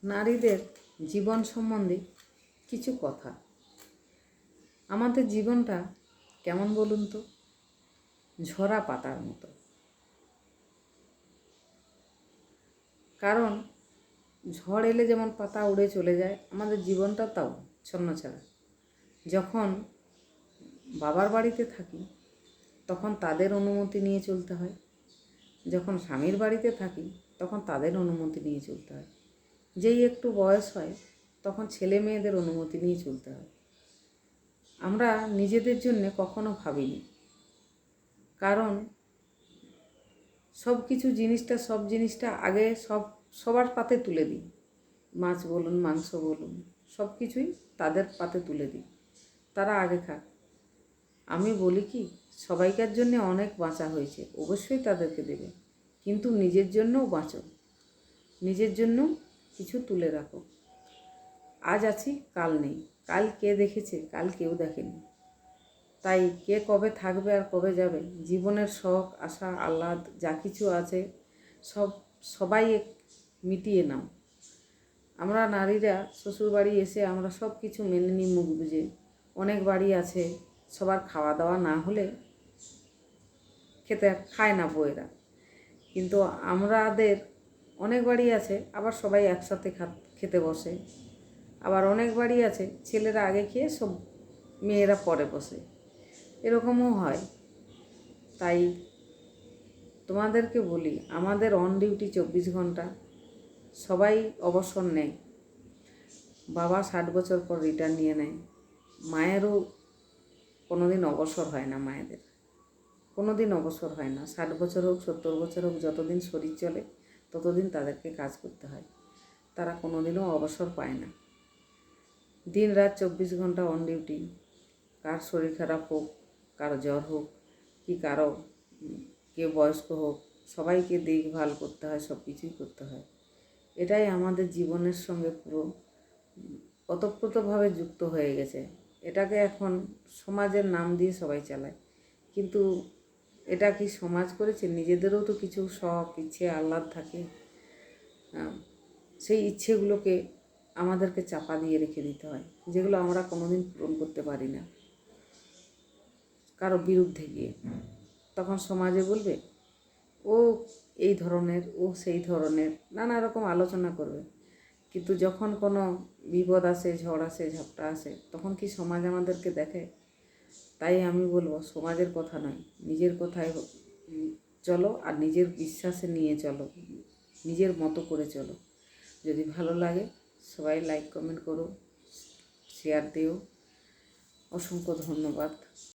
নারীদের জীবন সম্বন্ধে কিছু কথা। আমাদের জীবনটা কেমন বলুন তো? ঝরা পাতার মতো। কারণ ঝড় এলে যেমন পাতা উড়ে চলে যায়, আমাদের জীবনটা তাও ছন্নছাড়া। যখন বাবার বাড়িতে থাকি তখন তাদের অনুমতি নিয়ে চলতে হয়, যখন স্বামীর বাড়িতে থাকি তখন তাদের অনুমতি নিয়ে চলতে হয়, যেই একটু বয়স হয় তখন ছেলে মেয়েদের অনুমতি নিয়ে চলতে হয়। আমরা নিজেদের জন্য কখনো ভাবিনি, কারণ সব জিনিসটা আগে সবার পাতে তুলে দিই। মাছ বলুন, মাংস বলুন, সব কিছুই তাদের পাতে তুলে দিই, তারা আগে খাক। আমি বলি কি, সবাইকার জন্য অনেক বাঁচা হয়েছে, অবশ্যই তাদেরকে দেবে, কিন্তু নিজের জন্যও বাঁচো, নিজের জন্য কিছু তুলে রাখো। আজ আছি, কাল নেই, কাল কে দেখেছে? কাল কেউ দেখেনি। তাই কে কবে থাকবে আর কবে যাবে, জীবনের শখ আশা আহ্লাদ যা কিছু আছে সবাই মিটিয়ে নাও। আমরা নারীরা শ্বশুরবাড়ি এসে আমরা সব কিছু মেনে নিই মুখ বুঝে। অনেক বাড়ি আছে সবার খাওয়া দাওয়া না হলে খায় না বউয়েরা, কিন্তু আমাদের অনেক বাড়ি আছে আবার সবাই একসাথে খেতে বসে। আবার অনেক বাড়ি আছে ছেলেরা আগে খেয়ে সব মেয়েরা পরে বসে, এরকমও হয়। তাই তোমাদেরকে বলি, আমাদের অন ডিউটি 24 ঘন্টা, সবাই অবসর নেয়। বাবা 60 বছর পর রিটার্ন নিয়ে নেয়, মায়েরও কোনো দিন অবসর হয় না, মায়েদের কোনো দিন অবসর হয় না। 60 বছর হোক 70 বছর হোক, যতদিন শরীর চলে ততদিন তাদেরকে কাজ করতে হয়, তারা কোনো দিনও অবসর পায় না। দিন রাত 24 ঘন্টা অন ডিউটি। কার শরীর খারাপ হোক, কারো জ্বর হোক, কি কারো কে বয়স্ক হোক, সবাইকে দেখভাল করতে হয়, সব কিছুই করতে হয়। এটাই আমাদের জীবনের সঙ্গে পুরো ওতপ্রোতভাবে যুক্ত হয়ে গেছে। এটাকে এখন সমাজের নাম দিয়ে সবাই চালায়, কিন্তু এটা কি সমাজ করেছে? নিজেদেরও তো কিছু শখ ইচ্ছে আহ্লাদ থাকে, সেই ইচ্ছেগুলোকে আমাদেরকে চাপা দিয়ে রেখে দিতে হয়, যেগুলো আমরা কোনোদিন পূরণ করতে পারি না কারো বিরুদ্ধে গিয়ে। তখন সমাজে বলবে ও এই ধরনের, ও সেই ধরনের, নানা রকম আলোচনা করবে। কিন্তু যখন কোনো বিপদ আসে, ঝড় আসে, ঝাপটা আসে, তখন কি সমাজ আমাদেরকে দেখে? তাই আমি বলবো, সমাজের কথা নয়, নিজের কথায় চলো, আর নিজের বিশ্বাসে নিয়ে চলো, নিজের মতো করে চলো। যদি ভালো লাগে সবাই লাইক কমেন্ট করো, শেয়ার দিও। অসংখ্য ধন্যবাদ।